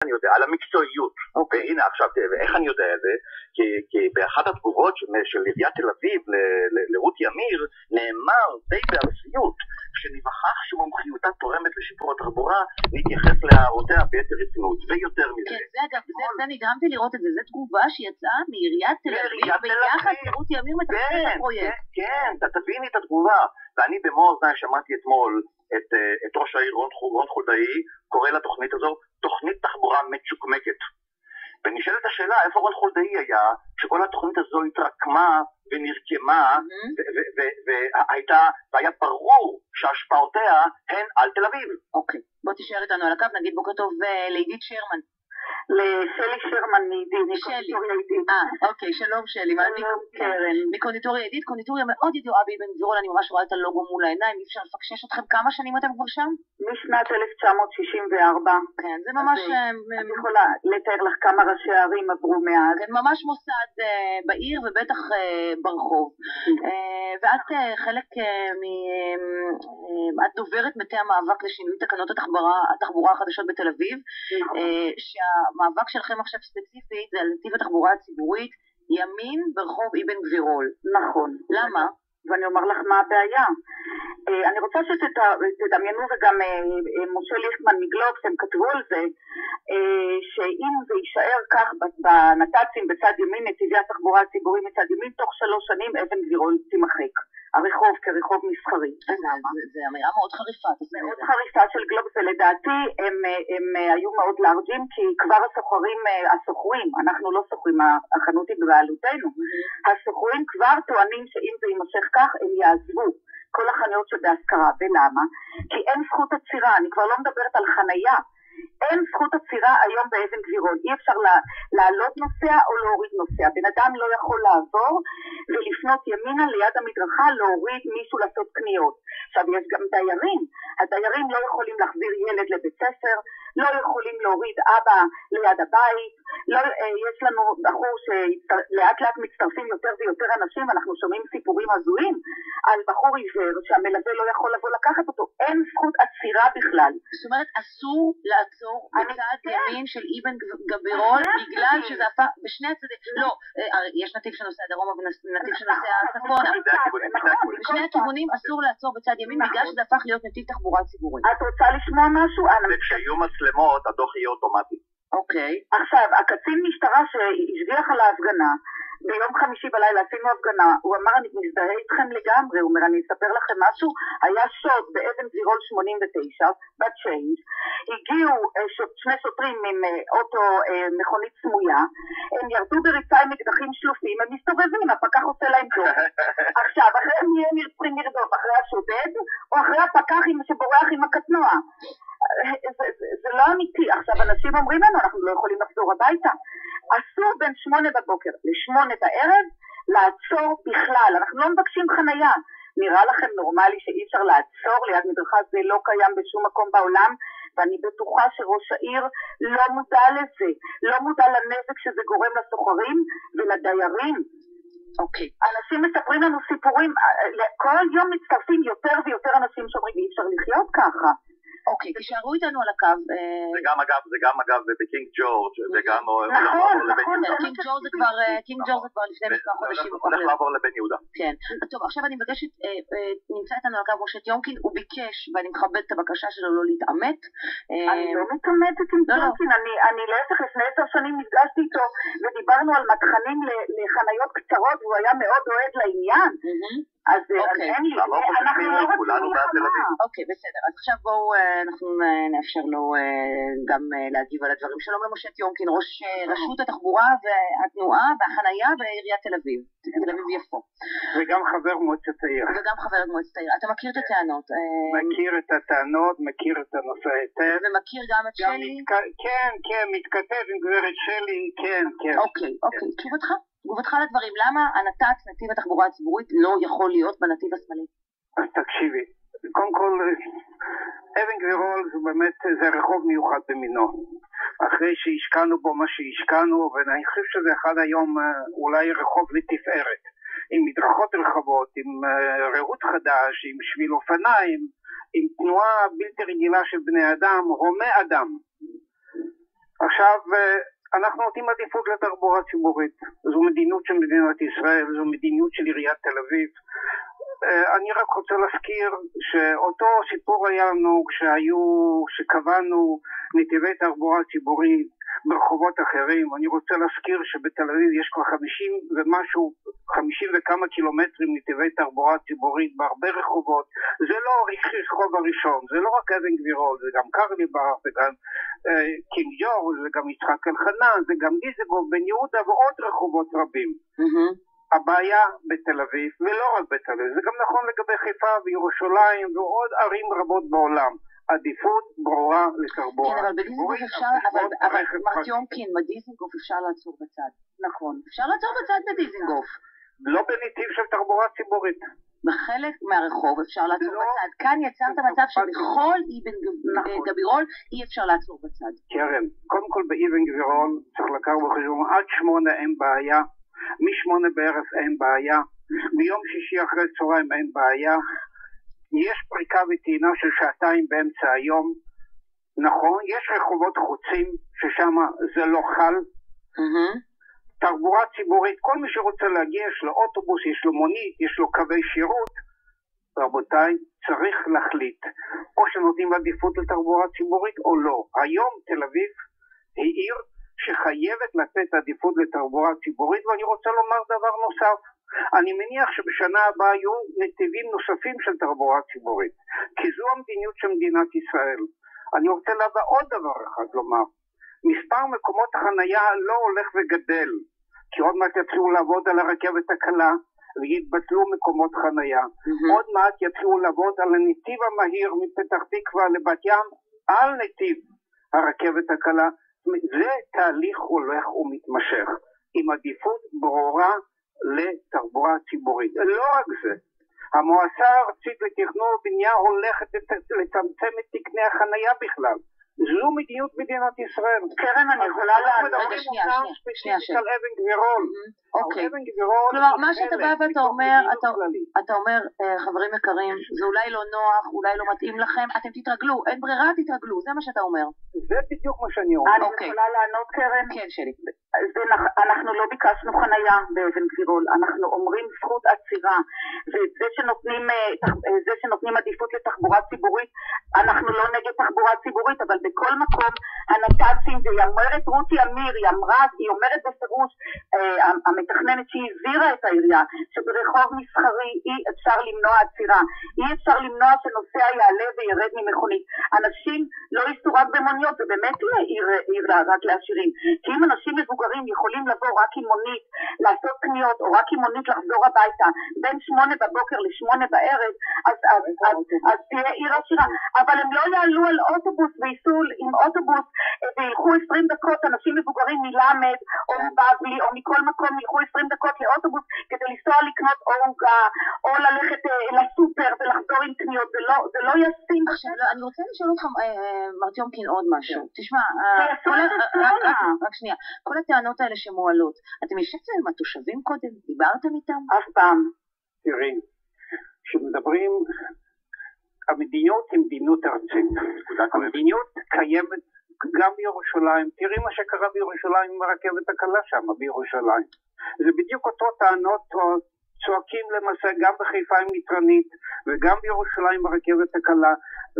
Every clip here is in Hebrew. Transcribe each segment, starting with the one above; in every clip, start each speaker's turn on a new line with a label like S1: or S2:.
S1: אני יודע, על המקצועיות. והנה עכשיו, איך אני יודע את זה? כי באחת התגובות של עיריית תל אביב לרות ימיר, נאמר די בארציות, שניווכח שמומחיותה תורמת לשיפור התחבורה, נתייחס להערותיה ביתר רצינות, ויותר מזה.
S2: כן, זה אגב, זה נגרמתי לראות את זה, זו תגובה שיצאה מעיריית תל אביב, ביחד לרות ימיר מתכננת את הפרויקט.
S1: כן, תביני את התגובה. ואני במו אוזניי שמעתי אתמול את ראש העיר רון חולדאי, קורא לתוכנית הזו, תוכנית תחבורה מצ'וקמקת. ונשאלת השאלה, איפה רון חולדאי היה, שכל התוכנית הזו התרקמה ונרקמה, והיה ברור שהשפעותיה הן על תל אביב.
S2: אוקיי, בוא תישאר איתנו על הקו, נגיד בוקר טוב לעידית שרמן.
S3: לשלי שרמן מעידית, מקונדיטוריה עידית.
S2: אוקיי, שלום שלי. מקונדיטוריה עידית, קונדיטוריה מאוד ידועה באבן גבירול, אני ממש רואה את הלוגו מול העיניים, אי אפשר לפקשש אתכם, כמה שנים אתם כבר שם?
S3: משנת 1964.
S2: כן, זה ממש...
S3: אני יכולה לתאר לך כמה ראשי הערים עברו מאז.
S2: כן, ממש מוסד בעיר ובטח ברחוב. ואת חלק את דוברת מטה המאבק לשינוי תקנות התחבורה החדשות בתל אביב, שהמאבק שלכם עכשיו ספציפית זה על נתיב התחבורה הציבורית ימין ברחוב אבן גבירול.
S3: נכון.
S2: למה?
S3: ואני אומר לך מה הבעיה. אני רוצה שתדמיינו, וגם משה ליכטמן מגלובס הם כתבו על זה, שאם זה יישאר כך בנת"צים בצד ימין, נתיבי התחבורה הציבורית מצד ימין, תוך 3 שנים אבן גבירול תימחק. הרחוב כרחוב מסחרי.
S2: זה אמירה מאוד חריפה.
S3: מאוד חריפה של גלובס, ולדעתי הם היו מאוד לארג'ים, כי כבר הסוחרים, אנחנו לא סוחרים, החנות היא בבעלותנו, הסוחרים כבר טוענים שאם זה יימשך כך הם יעזבו כל החנויות שבהשכרה. ולמה? כי אין זכות עצירה, אני כבר לא מדברת על חנייה, אין זכות עצירה היום באבן גבירול, אי אפשר לעלות נוסע או להוריד נוסע, בן אדם לא יכול לעבור ולפנות ימינה ליד המדרכה להוריד מישהו לעשות קניות. עכשיו יש גם דיירים, הדיירים לא יכולים להחזיר ילד לבית ספר, לא יכולים להוריד אבא ליד הבית, יש לנו בחור שלאט לאט מצטרפים יותר ויותר אנשים, אנחנו שומעים סיפורים הזויים על בחור עיוור שהמלווה לא יכול לבוא לקחת אותו, אין זכות עצירה בכלל.
S2: זאת אומרת אסור לעצור בצד ימין של אבן גבירול בגלל שזה הפך בשני הצדדים, לא, יש נתיב שנוסע דרומה ונתיב שנוסע צפונה, בשני הכיוונים אסור לעצור בצד ימין בגלל שזה הפך להיות נתיב תחבורה ציבורית.
S3: את רוצה לשמוע משהו?
S1: וכשיהיו מצלמות הדוח יהיה אוטומטי.
S3: אוקיי. עכשיו, הקצין משטרה שהשגיח על ההפגנה, ביום חמישי בלילה עשינו הפגנה, הוא אמר אני מזדהה איתכם לגמרי, הוא אומר אני אספר לכם משהו, היה שוד באבן גבירול 89 בצ'יינג', הגיעו 2 שוטרים עם אוטו מכונית סמויה, הם ירדו בריצה עם אקדחים שלופים, הם מסתובבים, הפקח עושה להם דוח. עכשיו, אחרי הם צריכים לרדוף, אחרי השודד או אחרי הפקח שבורח עם הקטנוע. זה לא אמיתי. עכשיו אנשים אומרים לנו אנחנו לא יכולים לחזור הביתה, אסור בין 8 בבוקר ל8 בערב לעצור בכלל, אנחנו לא מבקשים חנייה. נראה לכם נורמלי שאי אפשר לעצור ליד מדרכה? זה לא קיים בשום מקום בעולם, ואני בטוחה שראש העיר לא מודע לזה, לא מודע לנזק שזה גורם לסוחרים ולדיירים.
S2: אוקיי.
S3: אנשים מספרים לנו סיפורים, כל יום מצטרפים יותר ויותר אנשים שאומרים אי אפשר לחיות ככה.
S2: אוקיי, תשארו איתנו על הקו.
S1: זה גם אגב בקינג ג'ורג' וגם
S3: נכון,
S2: קינג ג'ורג' זה כבר לפני מספר חודשים.
S1: הולך לעבור לבן יהודה.
S2: כן, טוב, עכשיו אני מבקשת, נמצא איתנו על הקו משה טיומקין, הוא ביקש ואני מכבדת את הבקשה שלו לא להתעמת.
S3: אני לא מתעמתת עם טיומקין, אני להפך לפני 10 שנים נפגשתי איתו ודיברנו על מתחנים לחניות קצרות והוא היה מאוד אוהד לעניין. אז אין לי, אנחנו לא רוצים לחמה.
S2: אוקיי, בסדר, אז עכשיו בואו אנחנו נאפשר לו גם להגיב על הדברים. שלום למשה טיומקין, ראש רשות התחבורה והתנועה והחנייה בעיריית תל אביב, תל אביב יפו.
S4: וגם חבר מועצת העיר.
S2: אתה מכיר את הטענות?
S4: מכיר את הטענות, מכיר את הנושא היטב.
S2: ומכיר גם את שלי?
S4: כן, מתכתב עם גברת שלי, כן.
S2: אוקיי, תגובתך לדברים, למה הנת"צ, נתיב התחבורה הציבורית, לא יכול להיות בנתיב השמאלי?
S4: אז תקשיבי, קודם כל, אבן גבירול זה רחוב מיוחד במינו. אחרי שהשקענו בו מה שהשקענו, ואני חושב שזה אחד היום אולי רחוב לתפארת, עם מדרכות רחבות, עם ראות חדש, עם שביל אופניים, עם תנועה בלתי רגילה של בני אדם, הומי אדם. עכשיו, אנחנו נותנים עדיפות לתחבורה ציבורית. זו מדיניות של מדינת ישראל, זו מדיניות של עיריית תל אביב. אני רק רוצה להזכיר שאותו סיפור היה לנו שקבענו נתיבי תחבורה ציבורית ברחובות אחרים. אני רוצה להזכיר שבתל אביב יש כבר 50 וכמה קילומטרים נתיבי תחבורה ציבורית בהרבה רחובות. זה לא רחוב הראשון, זה לא רק אבן גבירול, זה גם קרליבך, זה גם קינג ג'ורג', זה גם יצחק אלחנן, זה גם דיזנגוף, בן יהודה ועוד רחובות רבים. הבעיה בתל אביב, ולא רק בתל אביב, זה גם נכון לגבי חיפה וירושלים ועוד ערים רבות בעולם. עדיפות ברורה לתחבורה.
S2: כן, אבל בדיזנגוף אפשר, אבל מרטיומקין, בדיזנגוף אפשר לעצור בצד. נכון. אפשר לעצור בצד בדיזנגוף.
S4: לא בנתיב של תחבורה ציבורית.
S2: בחלק מהרחוב אפשר לעצור בצד. כאן יצרת מצב שבכל אבן גבירול אי אפשר לעצור בצד.
S4: קרן, קודם כל באבן גבירול צריך לקחת בחשבון עד 8 אין בעיה. מ8 בערב אין בעיה, ביום שישי אחרי צהריים אין בעיה, יש פריקה וטעינה של 2 באמצע היום, נכון, יש רחובות חוצים ששם זה לא חל, תחבורה ציבורית, כל מי שרוצה להגיע, יש לו אוטובוס, יש לו מונית, יש לו קווי שירות, רבותיי, צריך להחליט, או שנותנים עדיפות לתחבורה ציבורית או לא. היום תל אביב היא עיר שחייבת לתת עדיפות לתחבורה ציבורית, ואני רוצה לומר דבר נוסף. אני מניח שבשנה הבאה יהיו נתיבים נוספים של תחבורה ציבורית, כי זו המדיניות של מדינת ישראל. אני רוצה להבא עוד דבר אחד לומר. מספר מקומות החנייה לא הולך וגדל, כי עוד מעט יתחילו לעבוד על הרכבת הקלה, ויתבטלו מקומות חנייה. עוד מעט יתחילו לעבוד על הנתיב המהיר מפתח תקווה לבת ים, על נתיב הרכבת הקלה. זה תהליך הולך ומתמשך, עם עדיפות ברורה לתחבורה ציבורית. לא רק זה, המועצה הארצית לתכנון ובנייה הולכת לצמצם את תקני החנייה בכלל. זו מדיניות מדינת ישראל.
S3: קרן, אני יכולה לענות
S2: שנייה.
S4: על אבן גבירול.
S2: אוקיי. כלומר, מה שאתה בא ואתה אומר, אתה אומר, חברים יקרים, זה אולי לא נוח, אולי לא מתאים לכם, אתם תתרגלו, אין ברירה, תתרגלו, זה מה שאתה אומר.
S4: זה בדיוק מה שאני אומר.
S3: אני יכולה לענות, קרן?
S2: כן, שלי.
S3: אנחנו לא ביקשנו חנייה באבן גבירול, אנחנו אומרים זכות עצירה, וזה שנותנים עדיפות לתחבורה ציבורית, אנחנו לא נגד תחבורה ציבורית, אבל בכל מקום הנת"צים, והיא אומרת רותי אמיר, היא אומרת בפירוש, המתכננת שהיא הזהירה את העירייה, שברחוב מסחרי אי אפשר למנוע עצירה, אי אפשר למנוע שנוסע יעלה וירד ממכונית. אנשים לא ייסעו רק במוניות, זה באמת עיר רק לעשירים, כי אם אנשים מבוגרים יכולים לבוא רק עם מונית, לעשות קניות, או רק עם מונית לחזור הביתה, בין 8 בבוקר ל8 בערב, אז תהיה עיר עשירה. אבל הם לא יעלו על אוטובוס וייסעו עם אוטובוס וילכו 20 דקות, אנשים מבוגרים מלמד או מבבלי או מכל מקום ילכו 20 דקות לאוטובוס כדי לנסוע לקנות עוגה או ללכת לסופר ולחזור עם קניות. זה לא ישים.
S2: עכשיו אני רוצה לשאול אותך מרטיומקין עוד משהו. תשמע, רק שנייה, כל הטענות האלה שמועלות, אתם ישבתם עם התושבים קודם? דיברתם איתם?
S3: אף פעם.
S4: תראי, כשמדברים, המדיניות היא מדיניות ארצית. המדיניות קיימת גם בירושלים. תראי מה שקרה בירושלים עם הרכבת הקלה שם בירושלים. זה בדיוק אותו טענות צועקים למעשה גם בחיפה עם נטרנית וגם בירושלים ברכבת הקלה.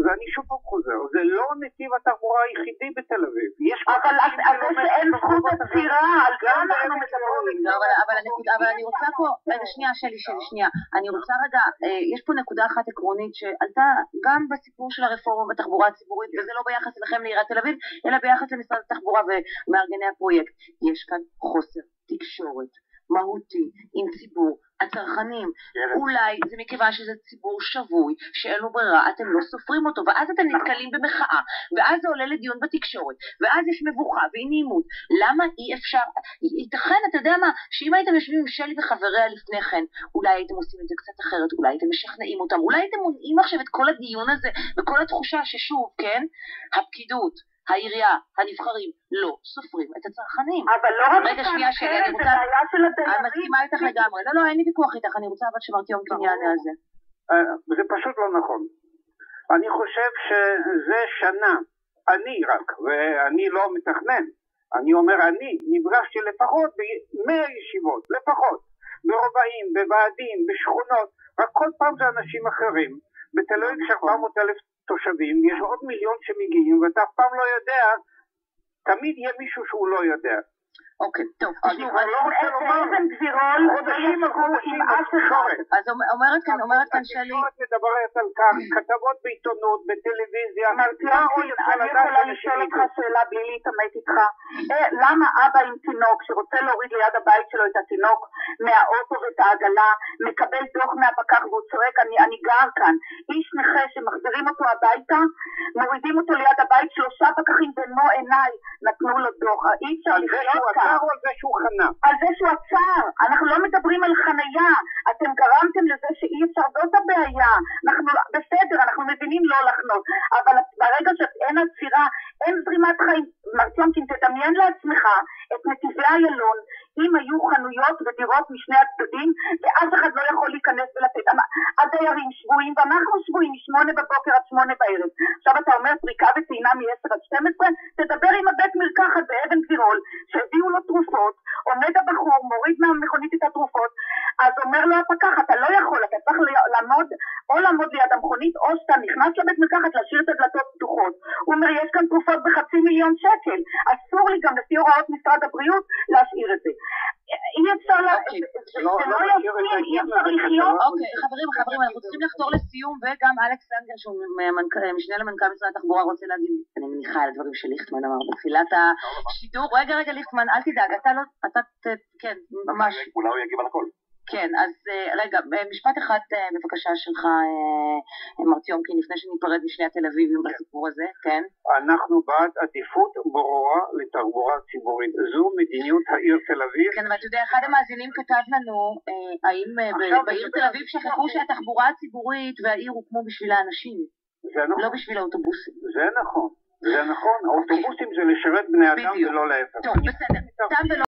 S4: ואני שוב חוזר, זה לא נתיב התחבורה היחידי בתל אביב.
S3: אבל אין זכות עצירה, על זה אנחנו מדברים.
S2: אבל אני רוצה פה, שנייה, אני רוצה רגע, יש פה נקודה אחת עקרונית שעלתה גם בסיפור של הרפורמה בתחבורה הציבורית, וזה לא ביחס לכם לעיריית תל אביב, אלא ביחס למשרד התחבורה ומארגני הפרויקט. יש כאן חוסר תקשורת מהותי עם ציבור הצרכנים. אולי זה מכיוון שזה ציבור שבוי שאין לו ברירה, אתם לא סופרים אותו, ואז אתם נתקלים במחאה, ואז זה עולה לדיון בתקשורת, ואז יש מבוכה ואי נעימות. למה אי אפשר? ייתכן, אתה יודע מה, שאם הייתם יושבים עם שלי וחבריה לפני כן, אולי הייתם עושים את זה קצת אחרת, אולי הייתם משכנעים אותם, אולי הייתם מונעים עכשיו את כל הדיון הזה וכל התחושה ששוב, כן, הפקידות, העירייה, הנבחרים, לא סופרים את הצרכנים.
S3: אבל לא רק
S2: רגע, שנייה שלי, אני רוצה... אני מסכימה איתך לגמרי. לא, אין לי ויכוח איתך, אני רוצה אבל שמרטיומקין יענה על זה.
S4: זה פשוט לא נכון. אני חושב שזה שנה, אני רק, ואני לא מתכנן, אני אומר, אני נפגשתי לפחות ב100 ישיבות, לפחות, ברובעים, בוועדים, בשכונות, רק כל פעם זה אנשים אחרים. בתל אביב יש 400,000 תושבים, יש עוד מיליון שמגיעים, ואתה אף פעם לא יודע, תמיד יהיה מישהו שהוא לא יודע.
S2: אוקיי, טוב.
S4: אני כבר לא רוצה לומר, חודשים על חודשים,
S2: אז אומרת כאן שלי...
S4: מדברת על כך, כתבות בעיתונות, בטלוויזיה,
S3: אני יכולה לשאול אותך שאלה בלי להתעמת איתך. למה אבא עם תינוק שרוצה להוריד ליד הבית שלו את התינוק מהאוטו ואת העגלה, מקבל דוח מהפקח והוא צועק, אני גר כאן. איש נכה שמחזירים אותו הביתה, מורידים אותו ליד הבית, 3 פקחים במו עיניי נתנו לו דוח. אי אפשר לחיות כאן.
S4: על זה שהוא חנה.
S3: על זה שהוא עצר. אנחנו לא מדברים על חנייה. אתם גרמתם לזה שאי אפשר, זאת הבעיה. אנחנו בסדר, אנחנו מבינים לא לחנות. אבל ברגע שאין עצירה, אין זרימת חיים. מרצונקין, תדמיין לעצמך את נתיבי איילון, אם היו חנויות ודירות משני הצדדים, ואף אחד לא יכול להיכנס ולתת. הדיירים שבועים, ואנחנו שבועים מ8 בבוקר עד 8 בערב. עכשיו אתה אומר פריקה וטעינה מ10 עד 12, תדבר עם הבית מרקחת באבן גבירול, שהביאו לו תרופות, עומד הבחור, מוריד מהמכונית את התרופות, אז אומר לו הפקח, אתה לא יכול, אתה צריך לעמוד ליד המכונית, או שאתה נכנס לבית מרקחת להשאיר את הדלתות פתוחות. הוא אומר, יש כאן תרופות ב500,000 שקל, אסור לי גם לפי הוראות משרד הבריאות להשאיר את זה. אי אפשר אי אפשר לחיות.
S2: אוקיי, חברים, אנחנו צריכים לחתור לסיום, וגם אלכס לנגר, שהוא משנה למנכ"ל משרד התחבורה, רוצה להגיד, אני מניחה על הדברים של ליכטמן אמר בתחילת השידור. רגע, ליכטמן, אל תדאג, אתה, כן, ממש.
S1: אולי הוא יגיב על הכל.
S2: כן, אז רגע, משפט אחד בבקשה שלך, מר ציומקין, לפני שניפרד משני התל אביבים בסיפור הזה, כן?
S4: אנחנו בעד עדיפות ברורה לתחבורה ציבורית. זו מדיניות העיר תל אביב.
S2: כן, אבל אתה יודע, אחד המאזינים כתב לנו, האם בעיר תל אביב שכחו שהתחבורה הציבורית והעיר הוקמו בשביל האנשים, לא בשביל האוטובוסים.
S4: זה נכון, האוטובוסים זה לשרת בני אדם ולא להפך.
S2: טוב, בסדר.